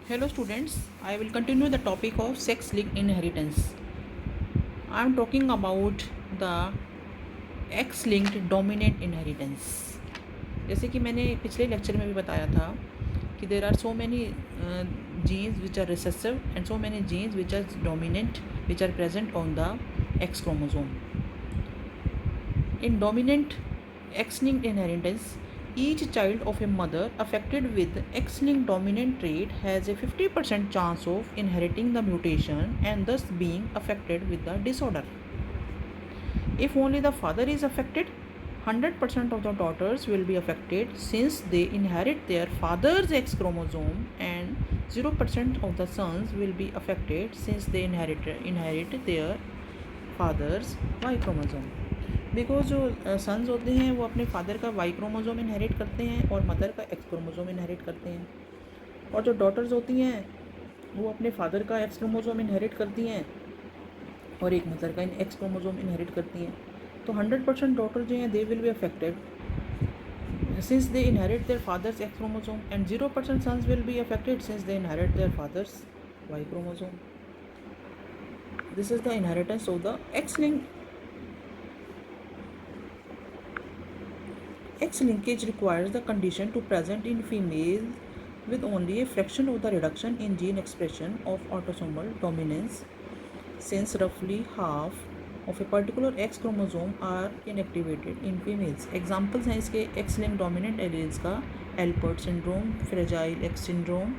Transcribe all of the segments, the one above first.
Hello students, I will continue the topic of sex linked inheritance. I am talking about the X linked dominant inheritance. जैसे कि मैंने पिछले lecture में भी बताया था कि there are so many genes which are recessive and so many genes which are dominant which are present on the X chromosome. In dominant X-linked inheritance, each child of a mother affected with X-linked dominant trait has a 50% chance of inheriting the mutation and thus being affected with the disorder. If only the father is affected, 100% of the daughters will be affected since they inherit their father's X chromosome, and 0% of the sons will be affected since they inherit their father's Y chromosome. Because जो sons होते हैं वो अपने father का Y chromosome inherit करते हैं और mother का एक्स क्रोमोजोम इनहेरिट करते हैं, और जो डॉटर्स होती हैं वो अपने फादर का एक्स क्रोमोजोम इनहेरिट करती हैं और एक मदर का एक्स क्रोमोजोम इनहेरिट करती हैं. तो 100% डॉटर जो हैं they will be affected since they inherit their father's X chromosome and 0% sons will be affected since they inherit their father's Y chromosome. This is the inheritance of the X link. X linkage requires the condition to present in female with only a fraction of the reduction in gene expression of autosomal dominance, since roughly half of a particular X chromosome are inactivated in females. Examples हैं इसके X linked dominant alleles का Alport syndrome, fragile X syndrome,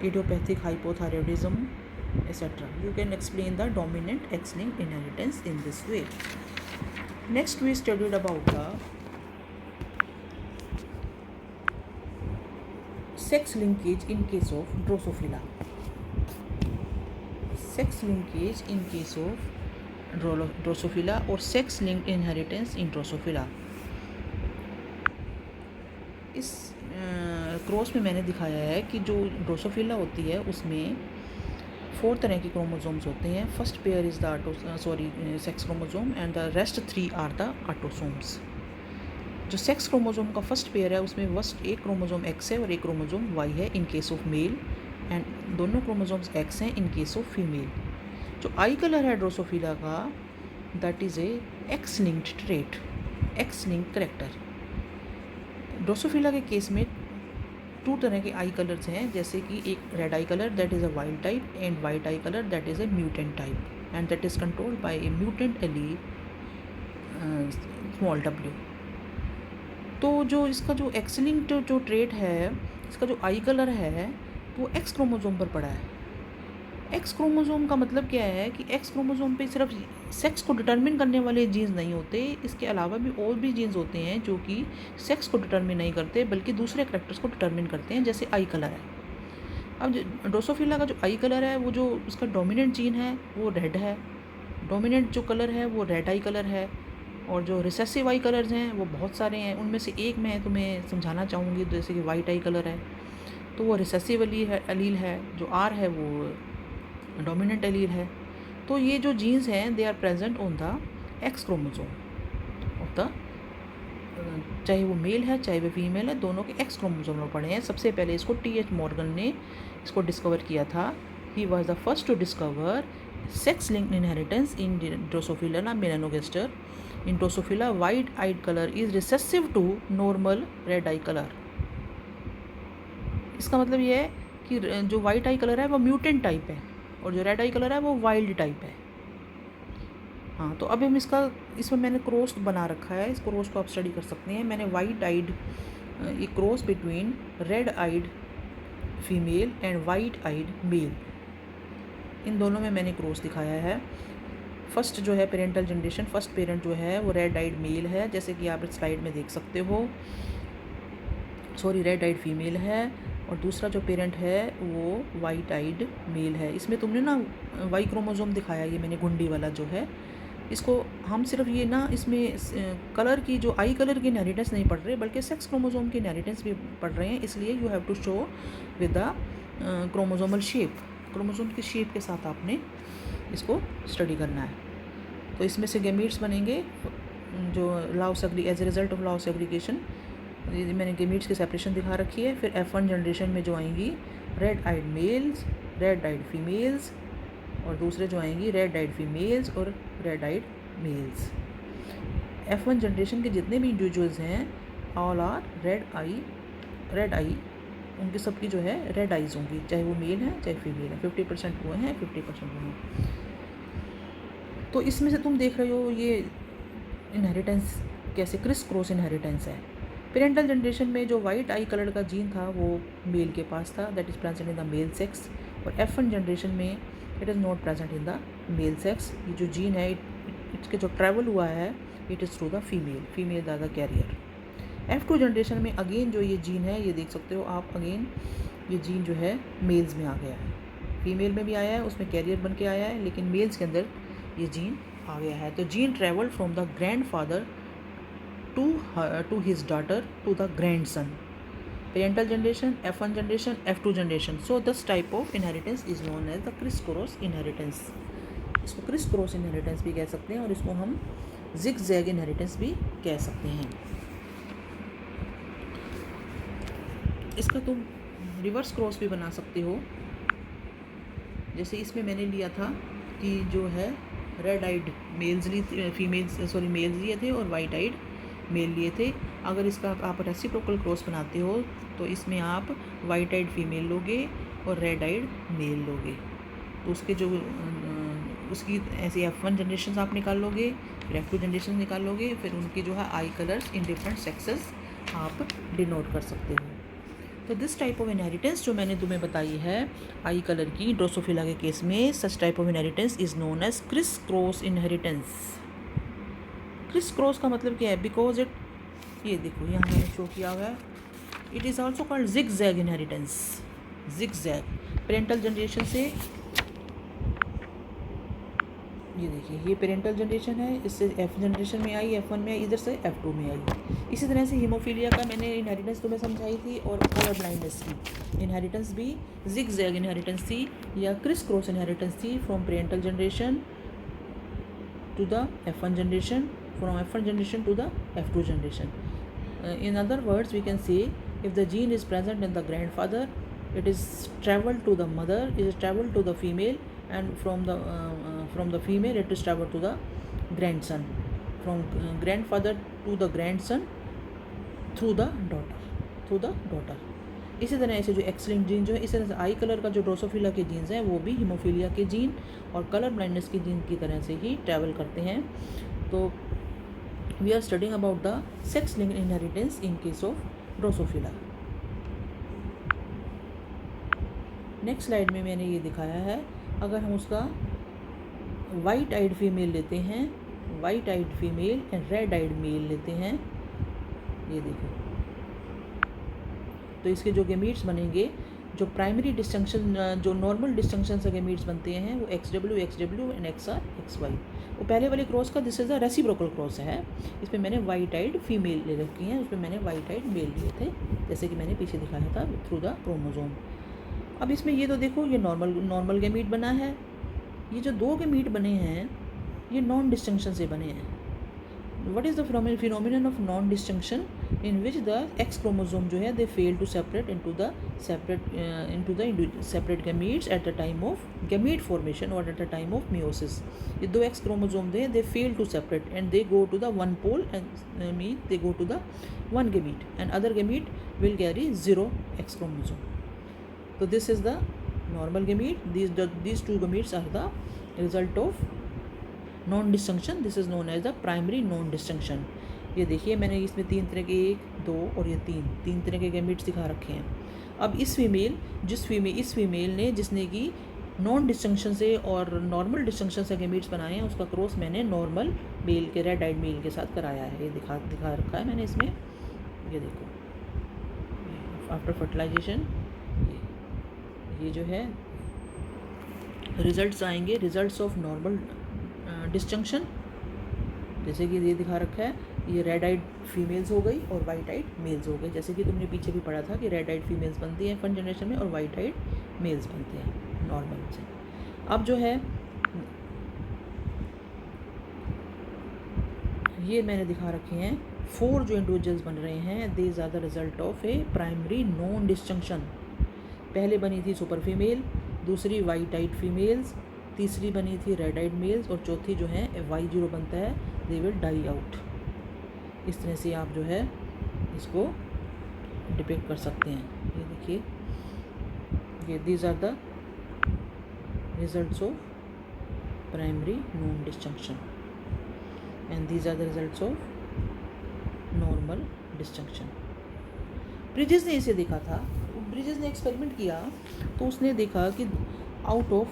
idiopathic hypothyroidism, etc. You can explain the dominant X linked inheritance in this way. Next we studied about the sex linkage in case of Drosophila. Sex linkage in case of Drosophila or sex linked inheritance in Drosophila. इस cross में मैंने दिखाया है कि जो Drosophila होती है उसमें 4 तरह के क्रोमोसोम्स होते हैं. First pair is the sex chromosome and the rest 3 are the autosomes. जो सेक्स क्रोमोसोम का फर्स्ट पेयर है उसमें फर्स्ट एक क्रोमोसोम एक्स है और एक क्रोमोसोम वाई है in case of male, and दोनों क्रोमोसोम्स एक्स हैं इन केस ऑफ फीमेल. जो आई कलर है ड्रोसोफिला का that is a x linked trait, x linked character. Drosophila के केस में 2 तरह के आई कलर्स हैं, जैसे कि एक red eye colour that is a wild type and white eye colour that is a mutant type, and that is controlled by A mutant allele small w. तो जो इसका जो एक्स लिंक्ड जो ट्रेट है, इसका जो आई कलर है वो एक्स क्रोमोसोम पर पड़ा है. एक्स क्रोमोसोम का मतलब क्या है कि एक्स क्रोमोसोम पे सिर्फ सेक्स को डिटरमिन करने वाले जीन्स नहीं होते, इसके अलावा भी और भी जीन्स होते हैं जो कि सेक्स को डिटरमिन नहीं करते बल्कि दूसरे करैक्टर्स को डिटरमिन करते हैं, जैसे आई कलर है. अब ड्रोसोफिला का जो आई कलर है वो जो उसका डोमिनेंट जीन है वो रेड है, डोमिनेंट जो कलर है वो रेड आई कलर है, और जो रिसेसिव आई कलर्स हैं वो बहुत सारे हैं. उनमें से एक मैं तुम्हें समझाना चाहूँगी, जैसे कि वाइट आई कलर है तो वो रिसेसिव अलील है, जो आर है वो डोमिनेंट एलील है. तो ये जो जीन्स हैं they are present on the X chromosome of the, चाहे वो मेल है चाहे वो फीमेल है, दोनों के एक्स क्रोमोसोम में पड़े हैं. सबसे पहले इसको T.H. मॉर्गन ने इसको डिस्कवर किया था. He was the first to discover sex linked inheritance in Drosophila melanogaster. In Drosophila white eyed colour is recessive to normal red eye colour. इसका मतलब ये है कि जो वाइट आई कलर है वो म्यूटेंट टाइप है और जो रेड आई कलर है वो वाइल्ड टाइप है. हाँ, तो अब हम इसमें मैंने क्रॉस बना रखा है, इस क्रॉस को आप स्टडी कर सकते हैं. मैंने वाइट आइड ये cross between red eyed female and white eyed male, इन दोनों में मैंने क्रॉस दिखाया है. फर्स्ट जो है पेरेंटल जनरेशन, फर्स्ट पेरेंट जो है वो रेड आइड मेल है, जैसे कि आप स्लाइड में देख सकते हो. रेड आइड फीमेल है, और दूसरा जो पेरेंट है वो वाइट आइड मेल है. इसमें तुमने ना वाई क्रोमोसोम दिखाया, ये मैंने गुंडी वाला जो है, इसको हम सिर्फ ये ना इसमें कलर की जो आई कलर की इनहेरिटेंस नहीं पढ़ रहे बल्कि सेक्स क्रोमोसोम की इनहेरिटेंस भी पढ़ रहे हैं. इसलिए you have to show with the chromosomal shape, chromosome की शेप के साथ आपने इसको स्टडी करना है. तो इसमें से गैमीट्स बनेंगे जो law of as a result of law of segregation ये मैंने गेमीट्स की सेपरेशन दिखा रखी है। फिर F1 जनरेशन में जो आएंगी red eyed males, red eyed females, और दूसरे जो आएंगी रेड आइड फीमेल्स और red eyed males. F1 generation के जितने भी इंडिविजुअल्स हैं ऑल आर रेड आई, उनकी सबकी जो है रेड आइज़ होंगी, चाहे वो मेल है चाहे फीमेल है। 50% वो हैं, 50% वो हैं। तो इसमें से तुम देख रहे हो ये इनहेरिटेंस कैसे क्रिस क्रॉस इनहेरिटेंस है। पेरेंटल जनरेशन में जो वाइट आई कलर का जीन था वो मेल के पास था, that is present in the male sex. और F1 जनरेशन में it is not present in the male sex. ये जो जीन है इसके जो ट्रैवल हुआ है it is through the female the carrier. F2 generation में अगेन जो ये जीन है ये देख सकते हो आप, अगेन ये जीन जो है मेल्स में आ गया है, फीमेल में भी आया है, उसमें कैरियर बन के आया है, लेकिन मेल्स के अंदर ये जीन आ गया है। तो gene travelled from the grandfather to his daughter to the grandson. Parental generation, F1 generation, F2 generation. So this type of inheritance is known as the criss cross inheritance. इसको criss cross inheritance भी कह सकते हैं और इसको हम zig zag inheritance भी कह सकते हैं। इसका तुम रिवर्स क्रॉस भी बना सकते हो। जैसे इसमें मैंने लिया था कि जो है रेड आइड मेल्स मेल्स लिए थे और वाइट आइड मेल लिए थे। अगर इसका आप रेसिप्रोकल क्रॉस बनाते हो तो इसमें आप वाइट आइड फीमेल लोगे और रेड आइड मेल लोगे। तो उसके जो उसकी ऐसे F1 जनरेशन आप निकाल लोगे, फिर F2 जनरेशन निकाल लोगे, फिर उनकी जो है आई कलर्स इन डिफरेंट सेक्सेस आप डिनोट कर सकते हो। तो दिस टाइप ऑफ इनहेरिटेंस जो मैंने तुम्हें बताई है आई कलर की ड्रोसोफिला के केस में, such type of inheritance is known as criss cross inheritance. Criss cross का मतलब क्या है? बिकॉज इट, ये देखो यहाँ मैंने शो किया हुआ है, it is also called zig zag inheritance. Zig zag parental generation से, ये देखिए ये पेरेंटल जनरेशन है, इससे F जनरेशन में आई, F1 में आई, इधर से F2 में आई। इसी तरह से हीमोफीलिया का मैंने इनहेरिटेंस तुम्हें समझाई थी, और कलर ब्लाइंडनेस की इनहेरिटेंस भी जिग जैग इनहेरिटेंस थी या क्रिस क्रॉस इनहेरिटेंस थी from parental generation to the F1 generation, from F1 generation to the F2 generation. In other words, we can say if the gene is present in the grandfather, it is traveled to the mother, it is traveled to the female, and from the female it is traveled to the grandson, from grandfather to the grandson through the daughter। इसी तरह ऐसे जो एक्सलिंक्ट gene जो है, इसी तरह से आई colour का जो ड्रोसोफिला के जीन्स हैं वो भी हीमोफीलिया के जीन और कलर ब्लाइंडनेस के जीन की तरह से ही ट्रैवल करते हैं। तो we are studying about the sex linked inheritance in case of Drosophila। Next slide में मैंने ये दिखाया है, अगर हम उसका वाइट आइड फीमेल लेते हैं, white eyed female and red eyed male लेते हैं, ये देखो, तो इसके जो गेमीट्स बनेंगे, जो प्राइमरी डिस्टिंक्शन, जो नॉर्मल डिस्टिंक्शन से गेमीट्स बनते हैं वो XW एंड XY। वो पहले वाले क्रॉस का this is the reciprocal cross है। इसमें मैंने वाइट आइड फीमेल ले रखी हैं, उसमें मैंने वाइट आइड मेल लिए थे, जैसे कि मैंने पीछे दिखाया था थ्रू द क्रोमोसोम। अब इसमें ये तो देखो ये नॉर्मल गेमीट बना है, ये जो दो गेमीट बने हैं ये नॉन डिस्टिंक्शन से बने हैं। What is the phenomenon of non-distinction in which the X chromosome जो है they fail to separate into the separate gametes at the time of gamete formation or at the time of meiosis। ये दो X chromosome they fail to separate and they go to the one pole and they go to the one gamete and other gamete will carry 0 X chromosome। So this is the normal gamete, these two gametes are the result of non disjunction, this is known as the primary non disjunction. ये देखिए मैंने इसमें 3 तरह के 1, 2 और ये 3 तरह के गैमेट्स दिखा रखे हैं। अब इस फीमेल ने जिसने कि नॉन डिस्टिंक्शन से और नॉर्मल डिस्टिंक्शन से गैमेट्स बनाए हैं, उसका क्रॉस मैंने नॉर्मल मेल के रेड आइड मेल के साथ कराया है। ये दिखा रखा है मैंने इसमें, ये देखो आफ्टर फर्टिलाइजेशन ये जो है रिजल्ट्स आएंगे, रिजल्ट्स ऑफ नॉर्मल डिस्टिंक्शन, जैसे कि ये दिखा रखा है, ये रेड आइड फीमेल्स हो गई और वाइट आइड मेल्स हो गए, जैसे कि तुमने पीछे भी पढ़ा था कि रेड आइड फीमेल्स बनती हैं F1 जनरेशन में और वाइट आइड मेल्स बनते हैं नॉर्मल से। अब जो है ये मैंने दिखा रखे हैं 4 जो इंडिविजुअल्स बन रहे हैं, these are the result of a primary non disjunction. पहले बनी थी सुपर फीमेल, दूसरी वाइट आइड फीमेल्स, तीसरी बनी थी रेड आइड मेल्स, और चौथी जो है Y0 बनता है, दे विल डाई आउट। इस तरह से आप जो है इसको डिपिक्ट कर सकते हैं। ये देखिए, ये these are the results of primary non disjunction and these are the results of normal disjunction. Bridges ने इसे देखा था, ब्रिजेस ने एक्सपेरिमेंट किया, तो उसने देखा कि out of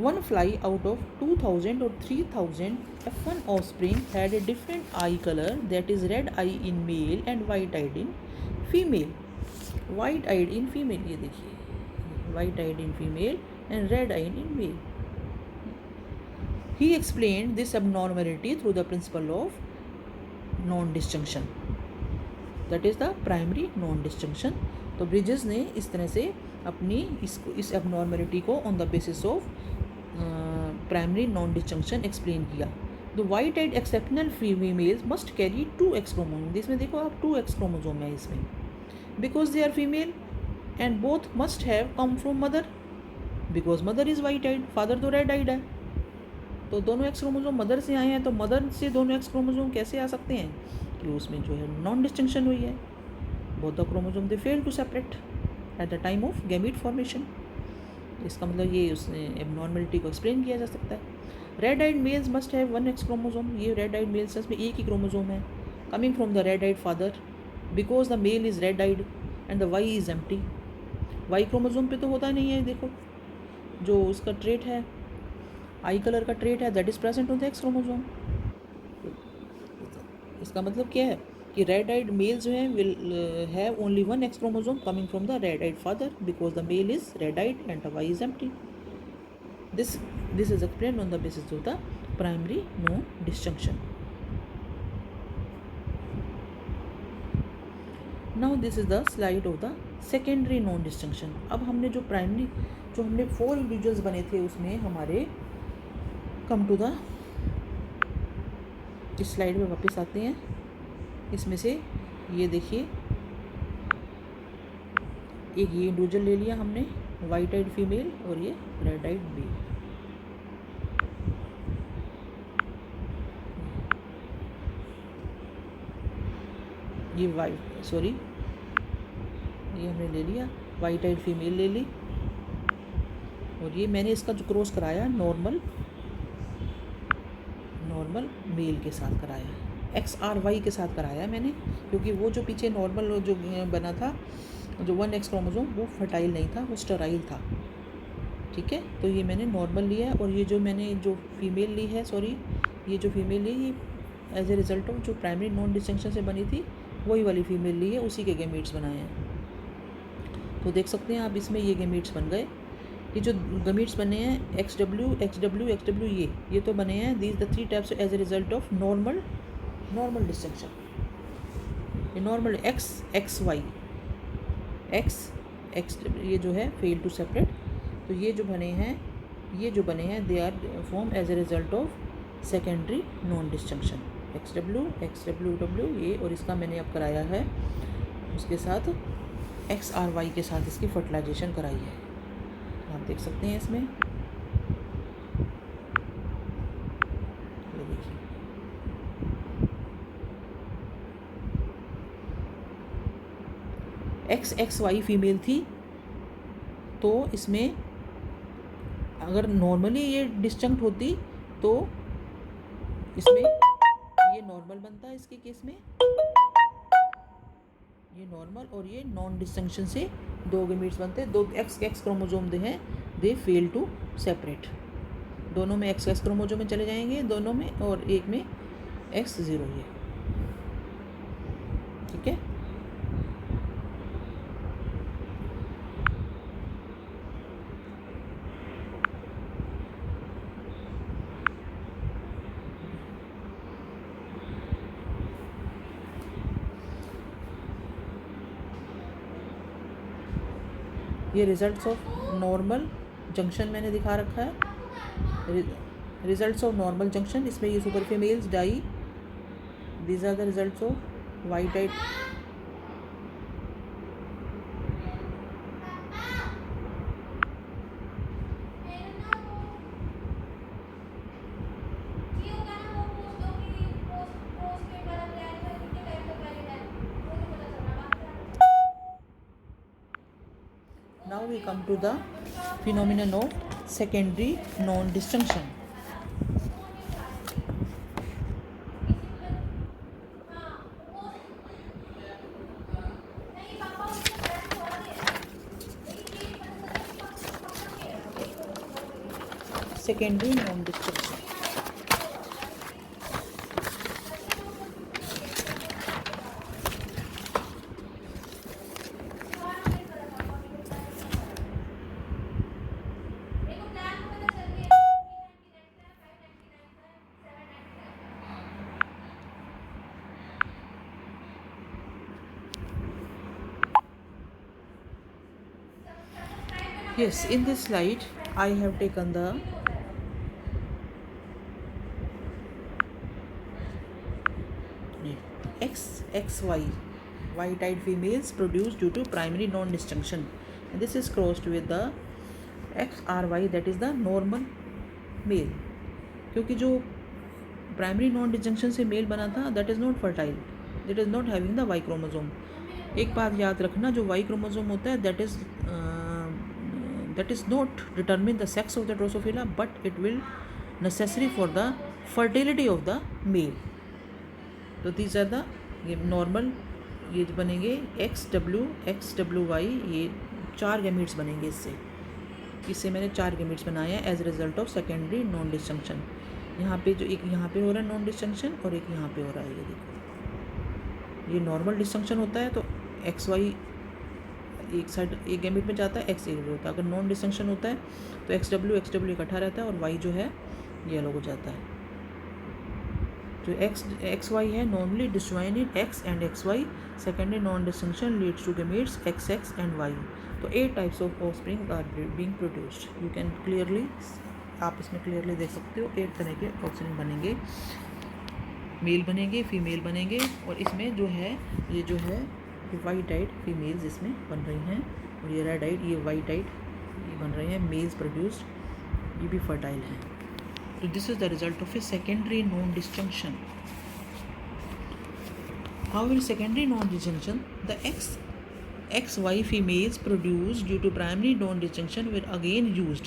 one fly out of 2000 और 3000 F1 offspring had a different eye color, that is red eye in male and white eyed in female. White eyed in female, ये देखिए, white eyed in female and red eyed in male. He explained this abnormality through the principle of non-disjunction, that is the primary non-disjunction. तो bridges ने इस तरह से अपनी इस abnormality को on the basis of primary non disjunction explain किया। The white eyed exceptional females must carry 2X chromosome. इसमें देखो आप 2X क्रोमोसोम है इसमें, because they are female and both must have come from mother, because mother is white eyed, father तो red eyed है। तो दोनों X क्रोमोसोम मदर से आए हैं, तो मदर से दोनों X क्रोमोसोम कैसे आ सकते हैं कि उसमें जो है नॉन डिस्टिंक्शन हुई है। Both the chromosome they fail to separate at the time of gamete formation. इसका मतलब ये उसने एबनॉर्मलिटी को एक्सप्लेन किया जा सकता है। Red eyed males must have 1X chromosome. ये रेड आइड मेल्स में एक ही क्रोमोसोम है, coming from the red eyed father, because the male is red eyed and the Y is empty. Y chromosome पे तो होता नहीं है, देखो जो उसका ट्रेट है, आई कलर का ट्रेट है, that is present on the X chromosome. इसका मतलब क्या है कि रेड आइड मेल जो हैं will have only 1X chromosome coming from the red eyed father, because the male is red eyed and the Y is empty. This is explained on the basis of the primary non disjunction. Now this is the slide of the secondary non disjunction. अब हमने जो primary जो हमने 4 individuals बने थे उसमें हमारे come to the, इस स्लाइड में वापस आते हैं। इसमें से ये देखिए, एक ये इंडिविजुअल ले लिया हमने, वाइट आइड फीमेल, और ये रेड आइड मेल। ये ये हमने ले लिया, वाइट आइड फीमेल ले ली, और ये मैंने इसका जो क्रॉस कराया नॉर्मल मेल के साथ कराया, XRY के साथ कराया मैंने, क्योंकि वो जो पीछे नॉर्मल जो बना था, जो 1X क्रोमोसोम, वो फर्टाइल नहीं था, वो स्टेराइल था। ठीक है, तो ये मैंने नॉर्मल लिया है, और ये जो मैंने जो फीमेल ली है, ये जो फीमेल ली, ये एज ए रिजल्ट ऑफ जो प्राइमरी नॉन डिस्टिंक्शन से बनी थी, वही वाली फीमेल ली है, उसी के गैमीट्स बनाए हैं। तो देख सकते हैं आप, इसमें ये गैमीट्स बन गए। ये जो गैमीट्स बने हैं XW ये तो बने हैं, these the 3 types as a result of normal disjunction. ये नॉर्मल XY ये जो है फेल टू सेपरेट। तो ये जो बने हैं they are form as a result of secondary non disjunction. XW ये, और इसका मैंने अब कराया है उसके साथ XRY के साथ इसकी फर्टिलाइजेशन कराई है, आप देख सकते हैं इसमें। ये देखिए, XY फीमेल थी, तो इसमें अगर नॉर्मली ये डिस्जंक्ट होती तो इसमें ये नॉर्मल बनता है, इसके केस में ये नॉर्मल, और ये नॉन डिस्टिंक्शन से 2 गैमीट्स बनते हैं। 2 X क्रोमोसोम हैं, दे फेल टू सेपरेट। दोनों में X क्रोमोसोम में चले जाएंगे, दोनों में, और एक में X0 है। ठीक है, ये रिजल्ट्स ऑफ नॉर्मल जंक्शन मैंने दिखा रखा है। रिजल्ट्स ऑफ नॉर्मल जंक्शन, इसमें ये super females die, these are the results of Y tight Now we come to the phenomenon of secondary non-disjunction. Secondary non-disjunction. Yes, in this slide I have taken the XXY Y-type females produced due to primary non-disjunction, and this is crossed with the XRY, that is the normal male. क्योंकि जो primary non disjunction से male बना था that is not fertile, that is not having the Y chromosome. एक बात याद रखना, जो वाई क्रोमोजोम होता है that is not determine the sex of the Drosophila, but it will necessary for the fertility of the male. तो these are the ये normal, ये बनेंगे XW ये 4 गैमीट्स बनेंगे. इससे मैंने 4 गैमीट्स बनाए हैं as a result of secondary non disjunction. यहाँ पे जो एक यहाँ पे हो रहा है नॉन डिस्जंक्शन और एक यहाँ पे हो रहा है, ये देखो. ये नॉर्मल डिस्जंक्शन होता है तो XY एक साइड एक गैमीट में जाता है, X एक होता है. अगर नॉन डिस्जंक्शन होता है तो XW इकट्ठा रहता है और Y जो है ये अलग हो जाता है. जो XY है normally disjoin in X and XY. Secondary non disjunction leads to gametes XX and Y. तो 8 types of offspring are being produced. You can clearly, आप इसमें क्लियरली देख सकते हो 8 तरह के ऑफस्प्रिंग बनेंगे. मेल बनेंगे, फीमेल बनेंगे, और इसमें जो है ये जो है वाइट आइड फीमेल्स इसमें बन रही हैं, और ये रेड आइड, ये वाइट आइड ये बन रहे हैं मेल्स प्रोड्यूस्ड, ये भी फर्टाइल हैं. So this is the result of a secondary non-disjunction. However, in secondary non-disjunction, the XY females produced due to primary non-disjunction were again used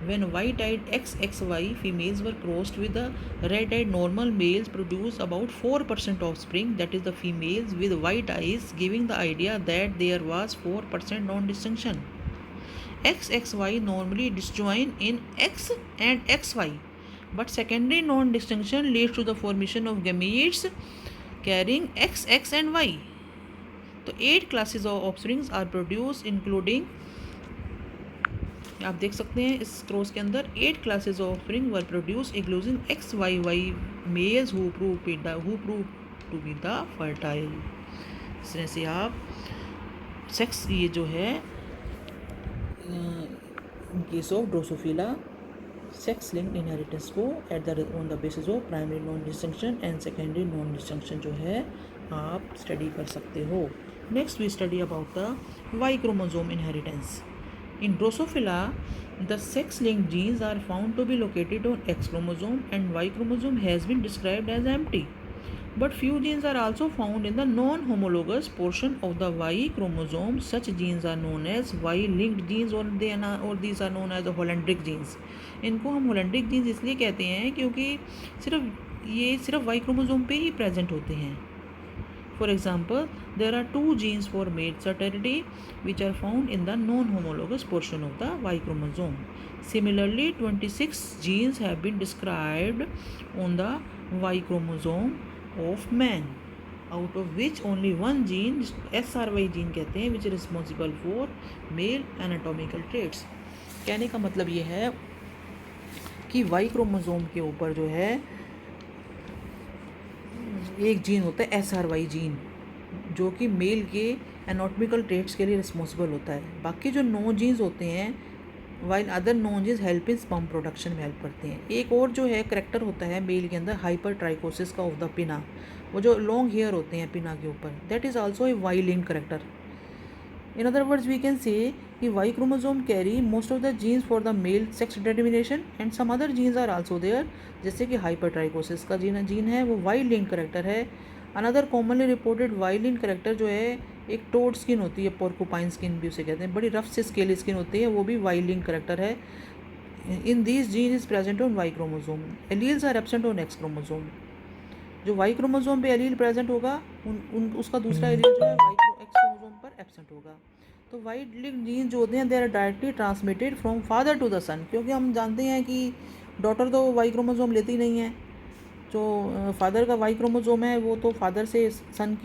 when white-eyed XXY females were crossed with the red-eyed normal males produced about 4% offspring, that is the females with white eyes, giving the idea that there was 4% non-disjunction. XXY normally disjoin in X and XY, but secondary non-disjunction leads to the formation of gametes carrying XX and Y. तो 8 classes of offsprings are produced including, आप देख सकते हैं इस cross के अंदर 8 classes of offspring were produced including XYY males who prove to be the fertile. इस तरह से आप सेक्स ये जो है in case of Drosophila sex linked inheritance को on the basis of primary non disjunction and secondary non disjunction जो है आप स्टडी कर सकते हो. Next we study about the Y chromosome inheritance. In Drosophila the sex linked genes are found to be located on X chromosome and Y chromosome has been described as empty. But few genes are also found in the non-homologous portion of the Y chromosome. Such genes are known as Y-linked genes or these are known as the Hollandric genes. इनको हम Hollandric genes इसलिए कहते हैं क्योंकि सिर्फ Y chromosome पे ही present होते हैं. For example, there are 2 genes for mate sterility which are found in the non-homologous portion of the Y chromosome. Similarly, 26 genes have been described on the Y chromosome of man, out of which only one gene, SRY gene कहते हैं, which is responsible for male anatomical traits. कहने का मतलब ये है कि Y chromosome के ऊपर जो है एक जीन होता है SRY जीन, जो कि मेल के एनाटॉमिकल ट्रेट्स के लिए रिस्पॉन्सिबल होता है. बाकी जो 9 जीन्स होते हैं while other non genes help in sperm production में हेल्प करते हैं। एक और जो है करेक्टर होता है मेल के अंदर हाइपर ट्राइकोसिस का ऑफ द पिना, वो जो लॉन्ग हेयर होते हैं पिना के ऊपर, that is also a Y link character. In other words we can say कि Y chromosome carry most of the genes for the male sex determination and some other genes are also there, जैसे कि hypertrichosis का gene है वो Y link character है। Another commonly reported Y link character जो है एक toad skin होती है, पोर्कुपाइन स्किन भी उसे कहते हैं, बड़ी रफ से स्केली स्किन होती है, वो भी वाई लिंक करेक्टर है। In this gene is present on Y chromosome, alleles are absent on X chromosome. जो वाई क्रोमोसोम पे एलील प्रेजेंट होगा उसका दूसरा एलील जो है एक्स क्रोमोसोम पर एब्सेंट होगा। तो वाई लिंक जीन जो होते हैं they are directly transmitted from father to the son, क्योंकि हम जानते हैं कि डॉटर तो वाई क्रोमोसोम लेती नहीं है, जो फादर का वाई क्रोमोसोम है वो तो फादर से सन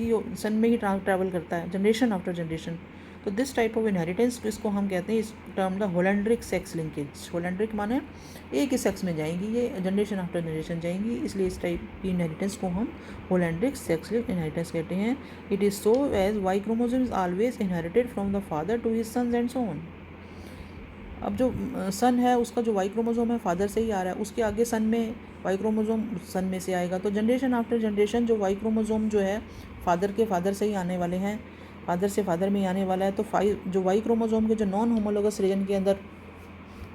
में ही ट्रैवल करता है जनरेशन आफ्टर जनरेशन। तो दिस टाइप ऑफ इनहेरिटेंस इसको हम कहते हैं, इस टर्म का होलैंड्रिक सेक्स लिंकेज। होलैंड्रिक माने एक ही सेक्स में जाएंगी, ये जनरेशन आफ्टर जनरेशन जाएंगी, इसलिए इस टाइप की इनहेरिटेंस को हम होलैंड्रिक सेक्स इनहेरिटेंस कहते हैं। It is so as Y chromosome is always inherited from the father to his sons and so on. अब जो सन है उसका जो वाई क्रोमोसोम है फादर से ही आ रहा है, उसके आगे सन में वाई क्रोमोसोम सन में से आएगा, तो जनरेशन आफ्टर जनरेशन जो वाई क्रोमोसोम जो है फादर के फादर से ही आने वाले हैं, फादर से फादर में ही आने वाला है। तो जो वाई क्रोमोसोम के जो नॉन होमोलोगस रीजन के अंदर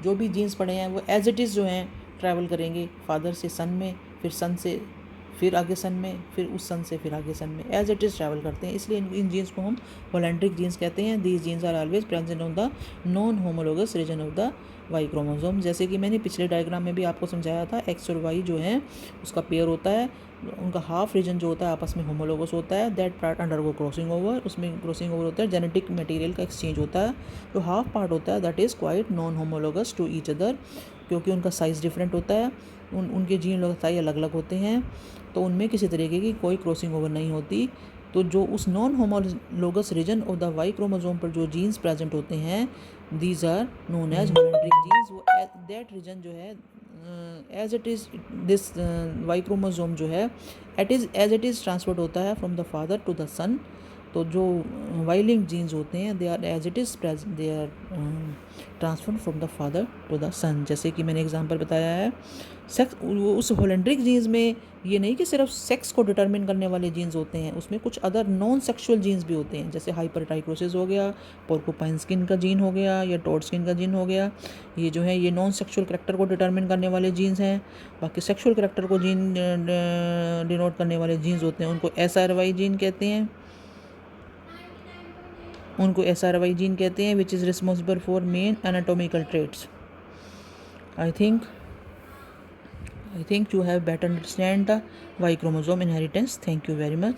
जो भी जीन्स पड़े हैं वो एज इट इज़ जो हैं ट्रैवल करेंगे फादर से सन में, फिर सन से फिर आगे सन में, फिर उस सन से फिर आगे सन में, एज इट इज़ ट्रैवल करते हैं, इसलिए इन जीन्स को हम होलैंड्रिक जीन्स कहते हैं। These genes are always present on the non homologous region of the Y chromosome. जैसे कि मैंने पिछले डायग्राम में भी आपको समझाया था, एक्स और वाई जो है उसका पेयर होता है, उनका हाफ रीजन जो होता है आपस में होमोलोगस होता है, that part under go crossing over, उसमें क्रॉसिंग ओवर होता है, जेनेटिक मटेरियल का एक्सचेंज होता है। जो हाफ पार्ट होता है that is quite non homologous to each other, क्योंकि उनका साइज़ डिफरेंट होता है, उनके जीन लगातार अलग अलग होते हैं, तो उनमें किसी तरीके की कोई क्रॉसिंग ओवर नहीं होती। तो जो उस non homologous region of the Y chromosome पर जो जीन्स प्रेजेंट होते हैं these are known as holandric genes. वो दैट रीजन जो है as it is this Y chromosome जो है एज इट इज़ ट्रांसफर्ड होता है from the father to the son. तो जो वाई लिंक जीन्स होते हैं they are as it is they are transferred from the father to the son. जैसे कि मैंने एग्जांपल बताया है, सेक्स उस होलैंड्रिक जीन्स में ये नहीं कि सिर्फ सेक्स को डिटरमिन करने वाले जीन्स होते हैं, उसमें कुछ अदर नॉन सेक्सुअल जीन्स भी होते हैं, जैसे हाइपरट्राइकोसिस हो गया, पोर्कुपाइन स्किन का जीन हो गया, या टॉड स्किन का जीन हो गया। ये जो है ये नॉन सेक्सुअल करेक्टर को डिटरमिन करने वाले जीन्स हैं। बाकी सेक्सुअल करेक्टर को जीन डिनोट करने वाले जीन्स होते हैं, उनको SRY जीन कहते हैं, SRY जीन कहते हैं, which is responsible for main anatomical traits. I think you have better understand the Y chromosome inheritance. Thank you very much.